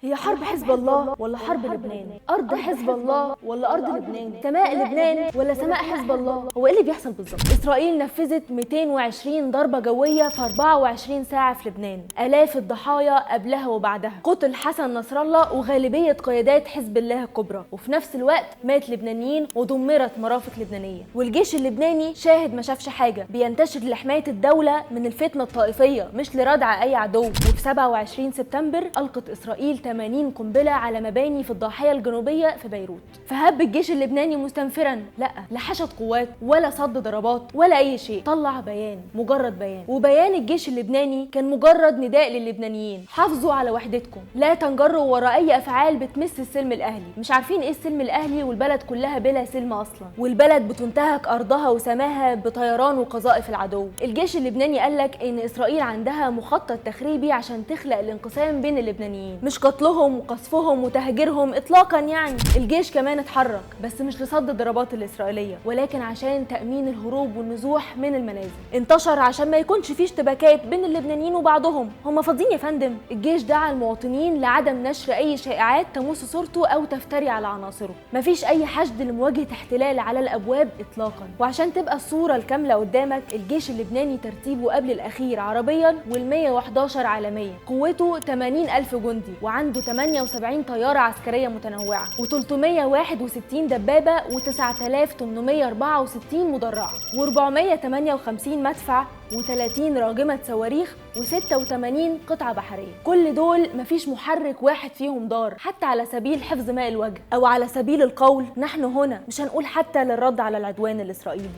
هي حرب حزب الله ولا حرب لبنان؟ أرض حزب الله ولا أرض لبنان؟ سماء لبنان ولا سماء حزب الله؟ هو إيه اللي بيحصل بالظبط؟ إسرائيل نفذت 220 ضربة جوية في 24 ساعة في لبنان، آلاف الضحايا قبلها وبعدها، قتل حسن نصر الله وغالبية قيادات حزب الله الكبرى، وفي نفس الوقت مات لبنانيين ودمرت مرافق لبنانية، والجيش اللبناني شاهد ما شافش حاجة، بينتشر لحماية الدولة من الفتنة الطائفية مش لردع أي عدو. وفي 27 سبتمبر ألقت إسرائيل 80 قنبلة على مباني في الضاحية الجنوبية في بيروت، فهب الجيش اللبناني مستنفرا، لا حشد قوات ولا صد ضربات ولا أي شيء، طلع بيان، مجرد بيان، وبيان الجيش اللبناني كان مجرد نداء للبنانيين: حافظوا على وحدتكم، لا تنجروا وراء أي أفعال بتمس السلم الأهلي. مش عارفين إيه السلم الأهلي والبلد كلها بلا سلم أصلا، والبلد بتنتهك أرضها وسماها بطيران وقذائف العدو. الجيش اللبناني قالك إن إسرائيل عندها مخطط تخريبي عشان تخلق الانقسام بين اللبنانيين، مش قتلهم وقصفهم وتهجيرهم اطلاقا. يعني الجيش كمان اتحرك، بس مش لصد الضربات الاسرائيليه، ولكن عشان تامين الهروب والنزوح من المنازل. انتشر عشان ما يكونش فيه اشتباكات بين اللبنانيين وبعضهم. هم فاضيين يا فندم؟ الجيش دعا المواطنين لعدم نشر اي شائعات تمس صورته او تفتري على عناصره. مفيش اي حشد لمواجهه احتلال على الابواب اطلاقا. وعشان تبقى الصوره الكامله قدامك، الجيش اللبناني ترتيبه قبل الاخير عربيا وال111 عالميا، قوته 80,000 جندي، وعنده 78 طيارة عسكرية متنوعة و361 دبابة و9864 مدرعة و458 مدفع و30 راجمة صواريخ و86 قطعة بحرية. كل دول مفيش محرك واحد فيهم دار، حتى على سبيل حفظ ماء الوجه، أو على سبيل القول نحن هنا، مش هنقول حتى للرد على العدوان الإسرائيلي.